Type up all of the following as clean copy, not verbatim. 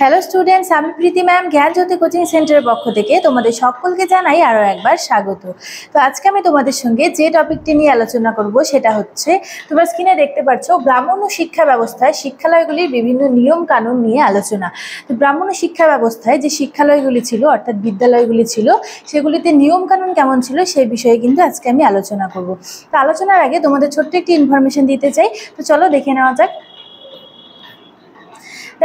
Hello students, আমি প্রীতি ma'am জ্ঞানজ্যোতি coaching সেন্টারের পক্ষ থেকে তোমাদের সকলকে জানাই আরও একবার স্বাগত। তো আজকে আমি তোমাদের সঙ্গে যে টপিকটি নিয়ে আলোচনা করব সেটা হচ্ছে, তোমরা স্ক্রিনে দেখতে পাচ্ছ ব্রাহ্মণ শিক্ষা ব্যবস্থায় শিক্ষালয়গুলির বিভিন্ন নিয়ম কানুন নিয়ে আলোচনা। তো ব্রাহ্মণ শিক্ষা ব্যবস্থায় যে শিক্ষালয়গুলি ছিল অর্থাৎ বিদ্যালয়গুলি ছিল, সেগুলিতে নিয়ম কানুন কেমন ছিল সেই বিষয়ে কিন্তু আজকে আমি আলোচনা করব। তো আলোচনার আগে তোমাদের ছোট্ট একটি ইনফরমেশন দিতে চাই, তো চলো দেখে নেওয়া যাক।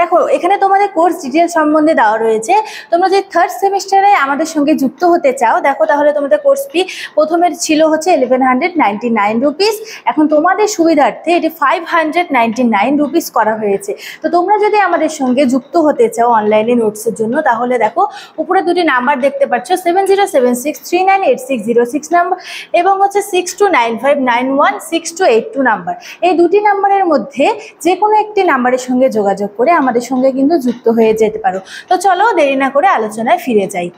দেখো, এখানে তোমাদের কোর্স ডিটেল সম্বন্ধে দেওয়া রয়েছে। তোমরা যে থার্ড সেমিস্টারে আমাদের সঙ্গে যুক্ত হতে চাও, দেখো তাহলে তোমাদের কোর্স ফি প্রথমের ছিল হচ্ছে 1199 রুপিস, এখন তোমাদের সুবিধার্থে এটি 599 রুপিস করা হয়েছে। তো তোমরা যদি আমাদের সঙ্গে যুক্ত হতে চাও অনলাইনে নোটসের জন্য, তাহলে দেখো উপরে দুটি নাম্বার দেখতে পাচ্ছ, 7076398606 নাম্বার এবং হচ্ছে 6295916282 নাম্বার। এই দুটি নাম্বারের মধ্যে যে কোনো একটি নাম্বারের সঙ্গে যোগাযোগ করে আমাদের সঙ্গে কিন্তু যুক্ত হয়ে যেতে পারো। তো চলো দেরি না করে আলোচনায় ফিরে যাই।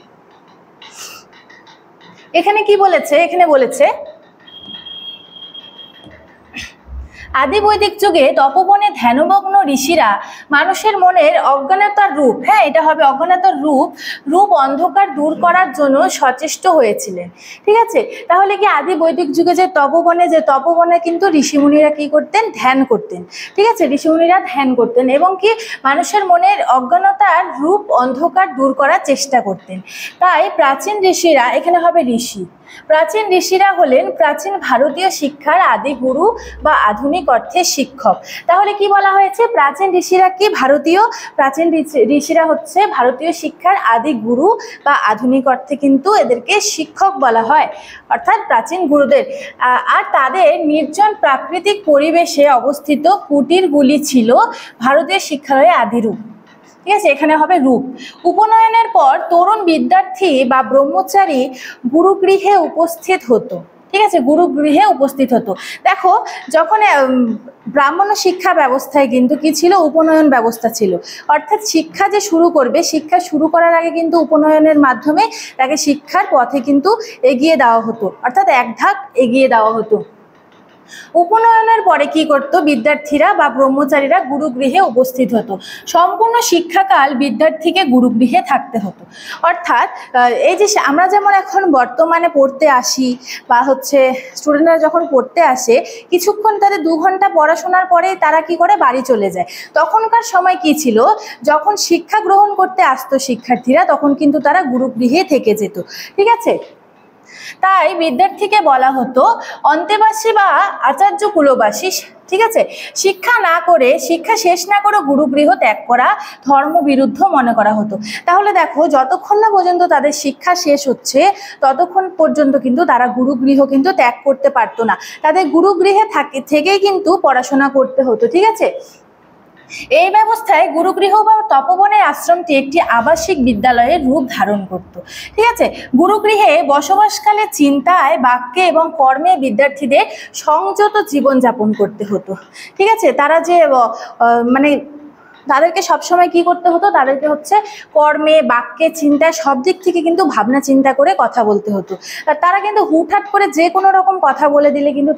এখানে কি বলেছে? এখানে বলেছে আদি বৈদিক যুগে তপবনে ধ্যানমগ্ন ঋষিরা মানুষের মনের অজ্ঞানতার রূপ, এটা হবে অজ্ঞানতার রূপ অন্ধকার দূর করার জন্য সচেষ্ট হয়েছিলেন। ঠিক আছে, তাহলে কি আদি বৈদিক যুগে যে তপবনে কিন্তু ঋষিমুনিরা কি করতেন? ধ্যান করতেন। ঠিক আছে, ঋষিমুনিরা ধ্যান করতেন এবং কি মানুষের মনের অজ্ঞানতার রূপ অন্ধকার দূর করার চেষ্টা করতেন। তাই প্রাচীন ঋষিরা, এখানে হবে ঋষি, প্রাচীন ঋষিরা হলেন প্রাচীন ভারতীয় শিক্ষার আদি গুরু বা আধুনিক অর্থে শিক্ষক। তাহলে কি বলা হয়েছে? প্রাচীন ঋষিরা কি প্রাচীন ঋষিরা হচ্ছে ভারতীয় শিক্ষার আদি গুরু বা আধুনিক অর্থে কিন্তু এদেরকে শিক্ষক বলা হয়, অর্থাৎ প্রাচীন গুরুদের। আর তাদের নির্জন প্রাকৃতিক পরিবেশে অবস্থিত কুটিরগুলি ছিল ভারতীয় শিক্ষালয়ের আদি রূপ। ঠিক আছে, এখানে হবে রূপ। উপনয়নের পর তরুণ বিদ্যার্থী বা ব্রহ্মচারী গুরুগৃহে উপস্থিত হতো। ঠিক আছে, গুরুগৃহে উপস্থিত হতো। দেখো, যখন ব্রাহ্মণ শিক্ষা ব্যবস্থায় কিন্তু কি ছিল? উপনয়ন ব্যবস্থা ছিল, অর্থাৎ শিক্ষা যে শুরু করবে, শিক্ষা শুরু করার আগে কিন্তু উপনয়নের মাধ্যমে তাকে শিক্ষার পথে কিন্তু এগিয়ে দেওয়া হতো, অর্থাৎ এক ধাপ এগিয়ে দেওয়া হতো। উপনয়নের পরে কি করত? বিদ্যার্থীরা বা ব্রহ্মচারীরা গুরুগৃহে উপস্থিত হতো। সম্পূর্ণ শিক্ষাকাল বিদ্যার্থীকে গুরুগৃহে থাকতে হতো। অর্থাৎ এই যে আমরা যেমন এখন বর্তমানে পড়তে আসি বা হচ্ছে স্টুডেন্টরা যখন পড়তে আসে, কিছুক্ষণ তাদের 2 ঘন্টা পড়াশোনার পরে তারা কি করে? বাড়ি চলে যায়। তখনকার সময় কি ছিল? যখন শিক্ষা গ্রহণ করতে আসতো শিক্ষার্থীরা, তখন কিন্তু তারা গুরুগৃহে থেকে যেত। ঠিক আছে, তাই বিদ্যার্থীকে বলা হতো অন্তেবাসী বা আচার্য কুলবাসী। ঠিক আছে, শিক্ষা শেষ না করে গুরুগৃহ ত্যাগ করা ধর্মবিরুদ্ধ মনে করা হতো। তাহলে দেখো, যতক্ষণ না পর্যন্ত তাদের শিক্ষা শেষ হচ্ছে ততক্ষণ পর্যন্ত কিন্তু তারা গুরুগৃহ কিন্তু ত্যাগ করতে পারতো না, তাদের গুরুগৃহে থেকেই কিন্তু পড়াশোনা করতে হতো। ঠিক আছে, এই ব্যবস্থায় গুরুগৃহ বা তপবনের আশ্রমটি একটি আবাসিক বিদ্যালয়ের রূপ ধারণ করত। ঠিক আছে, গুরুগৃহে বসবাসকালে চিন্তায়, বাক্যে এবং কর্মে বিদ্যার্থীদের সংযত জীবনযাপন করতে হতো। ঠিক আছে, তারা যে তাদেরকে সবসময় কি করতে হতো? তাদেরকে হচ্ছে কর্মে, বাক্যে, চিন্তায় সব দিক থেকে কিন্তু ভাবনা চিন্তা করে কথা বলতে হতো। তারা কিন্তু হুটহাট করে যে কোনো রকম কথা বলে দিলে কিন্তু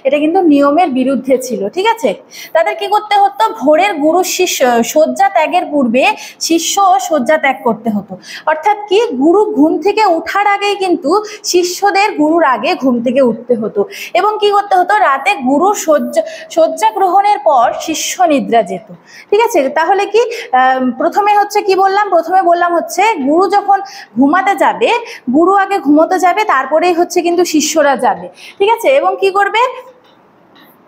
এটা কিন্তু নিয়মের বিরুদ্ধে ছিল। ঠিক আছে, তাদের কি করতে হতো? ভোরের গুরু শিষ্য শয্যা ত্যাগের পূর্বে শিষ্য শয্যা ত্যাগ করতে হতো। অর্থাৎ কি? গুরু ঘুম থেকে উঠার আগেই কিন্তু শিষ্যদের গুরুর আগে ঘুম থেকে উঠতে হতো এবং কি করতে হতো? রাতে গুরু শয্যা গ্রহণের পর শিষ্য নিদ্রা যেত। ঠিক আছে, তাহলে কি প্রথমে বললাম হচ্ছে গুরু যখন ঘুমাতে যাবে, গুরু আগে ঘুমোতে যাবে, তারপরেই হচ্ছে কিন্তু শিষ্যরা যাবে। ঠিক আছে, এবং কি করবে?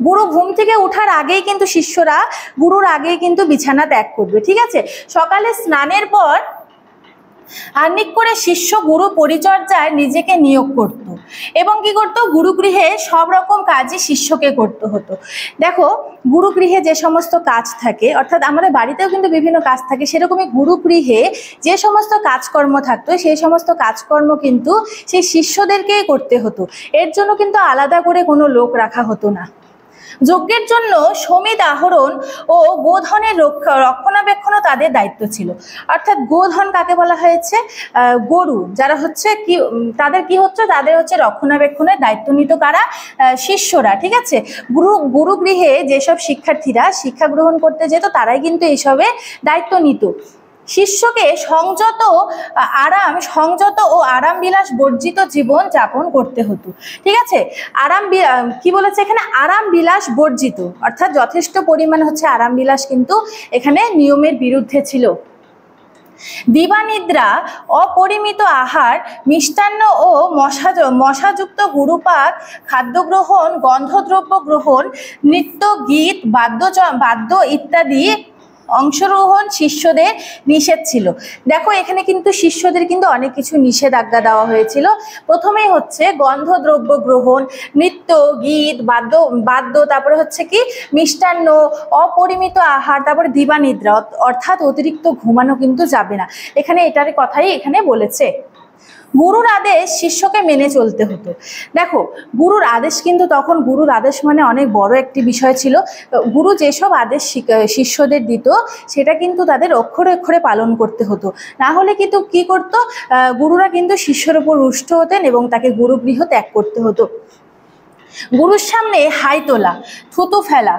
গুরু ঘুম থেকে ওঠার আগেই কিন্তু শিষ্যরা গুরুর আগেই কিন্তু বিছানা ত্যাগ করবে। ঠিক আছে, সকালে স্নানের পর আহ্নিক করে শিষ্য গুরু পরিচর্যায় নিজেকে নিয়োগ করত এবং কি করত? গুরুগৃহে সব রকম কাজই শিষ্যকে করতে হতো। দেখো, গুরুগৃহে যে সমস্ত কাজ থাকে, অর্থাৎ আমাদের বাড়িতেও কিন্তু বিভিন্ন কাজ থাকে, সেরকমই গুরুগৃহে যে সমস্ত কাজকর্ম থাকতো সেই সমস্ত কাজকর্ম কিন্তু সেই শিষ্যদেরকেই করতে হতো। এর জন্য কিন্তু আলাদা করে কোনো লোক রাখা হতো না। যজ্ঞের জন্য সমিত আহরণ ও গোধনের রক্ষণাবেক্ষণও তাদের দায়িত্ব ছিল। অর্থাৎ গোধন কাকে বলা হয়েছে? গরু যারা হচ্ছে তাদের হচ্ছে রক্ষণাবেক্ষণের দায়িত্ব নিত কারা? শিষ্যরা। ঠিক আছে, গুরুগৃহে যেসব শিক্ষার্থীরা শিক্ষা গ্রহণ করতে যেত তারাই কিন্তু এইসবের দায়িত্ব নিত। শিষ্যকে সংযত ও আরামবিলাস বর্জিত জীবন যাপন করতে হতো। ঠিক আছে, কি বলেছে এখানে, আরামবিলাস বর্জিত, অর্থাৎ যথেষ্ট পরিমাণ হচ্ছে আরামবিলাস কিন্তু এখানে নিয়মের বিরুদ্ধে ছিল। দিবানিদ্রা, অপরিমিত আহার, মিষ্টান্ন ও মশাযুক্ত গুরুপাক খাদ্য গ্রহণ, গন্ধদ্রব্য গ্রহণ, নৃত্য, গীত, বাদ্য ইত্যাদি অংশগ্রহণ শিষ্যদের নিষেধ ছিল। দেখো এখানে কিন্তু শিষ্যদের কিন্তু অনেক কিছু নিষেধাজ্ঞা দেওয়া হয়েছিল। প্রথমেই হচ্ছে গন্ধদ্রব্য গ্রহণ, নৃত্য, গীত, বাদ্য, তারপরে হচ্ছে কি মিষ্টান্ন, অপরিমিত আহার, তারপরে দিবানিদ্রা, অর্থাৎ অতিরিক্ত ঘুমানো কিন্তু যাবে না। এখানে এটার কথাই এখানে বলেছে। গুরুর আদেশ শিষ্যকে মেনে চলতে হতো। দেখো গুরুর আদেশ কিন্তু তখন, গুরুর আদেশ মানে অনেক বড় একটি বিষয় ছিল। গুরু যেসব আদেশ শিষ্যদের দিত সেটা কিন্তু তাদের অক্ষরে অক্ষরে পালন করতে হতো, না হলে কিন্তু কি করতো, গুরুরা কিন্তু শিষ্যের উপর রুষ্ট হতেন এবং তাকে গুরুগৃহ ত্যাগ করতে হতো। গুরুর সামনে হাই তোলা, থুতু ফেলা,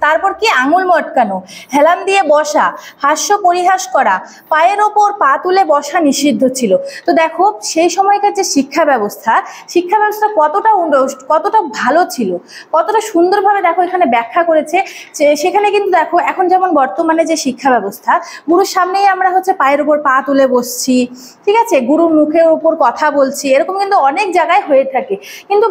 তারপর কি আঙুল মটকানো, হেলান দিয়ে বসা, হাস্য পরিহাস করা, পায়ের ওপর পা তুলে বসা নিষিদ্ধ ছিল। তো দেখো সেই সময়কার যে শিক্ষা ব্যবস্থা কতটা ভালো ছিল, কতটা সুন্দরভাবে দেখো এখানে ব্যাখ্যা করেছে। সেখানে কিন্তু দেখো এখন যেমন বর্তমানে যে শিক্ষা ব্যবস্থা, গুরুর সামনেই আমরা হচ্ছে পায়ের ওপর পা তুলে বসছি, ঠিক আছে, গুরুর মুখের উপর কথা বলছি, এরকম কিন্তু অনেক জায়গায় হয়ে থাকে। কিন্তু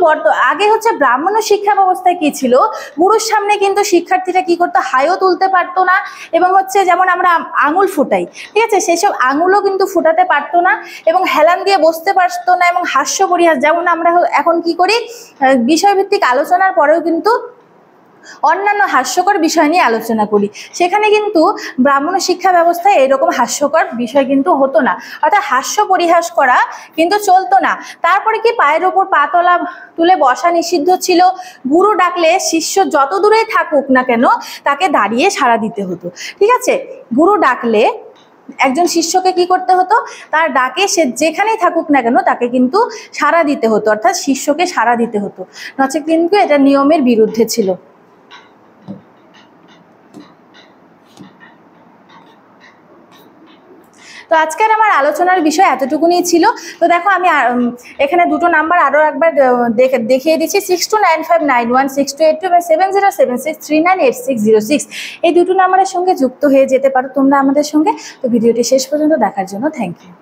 আগে হচ্ছে ব্রাহ্মণ শিক্ষা ব্যবস্থায় কি ছিল, গুরুর সামনে কিন্তু শিক্ষার্থীরা কি করতো, হাইও তুলতে পারতো না, এবং হচ্ছে যেমন আমরা আঙুল ফোটাই, ঠিক আছে, সেসব আঙুলও কিন্তু ফোটাতে পারতো না, এবং হেলান দিয়ে বসতে পারতো না, এবং হাস্য পরিহাস, যেমন আমরা এখন কি করি, বিষয়ভিত্তিক আলোচনার পরেও কিন্তু অন্যান্য হাস্যকর বিষয় নিয়ে আলোচনা করি। সেখানে কিন্তু ব্রাহ্মণ শিক্ষা ব্যবস্থায় এরকম হাস্যকর বিষয় কিন্তু হতো না, অর্থাৎ হাস্য পরিহাস করা কিন্তু চলতো না। তারপরে কি পায়ের ওপর পা তুলে বসা নিষিদ্ধ ছিল। গুরু ডাকলে শিষ্য যত দূরেই থাকুক না কেন তাকে দাঁড়িয়ে সাড়া দিতে হতো। ঠিক আছে, গুরু ডাকলে একজন শিষ্যকে কি করতে হতো, তার ডাকে সে যেখানেই থাকুক না কেন তাকে কিন্তু সাড়া দিতে হতো, অর্থাৎ শিষ্যকে সাড়া দিতে হতো, নচেত কিন্তু এটা নিয়মের বিরুদ্ধে ছিল। তো আজকের আমার আলোচনার বিষয় এতটুকুনি ছিল। তো দেখো আমি এখানে দুটো নাম্বার আরও একবার দেখিয়ে দিচ্ছি, 6295916282 এবং 7076398606। এই দুটো নাম্বারের সঙ্গে যুক্ত হয়ে যেতে পারো তোমরা আমাদের সঙ্গে। তো ভিডিওটি শেষ পর্যন্ত দেখার জন্য থ্যাংক ইউ।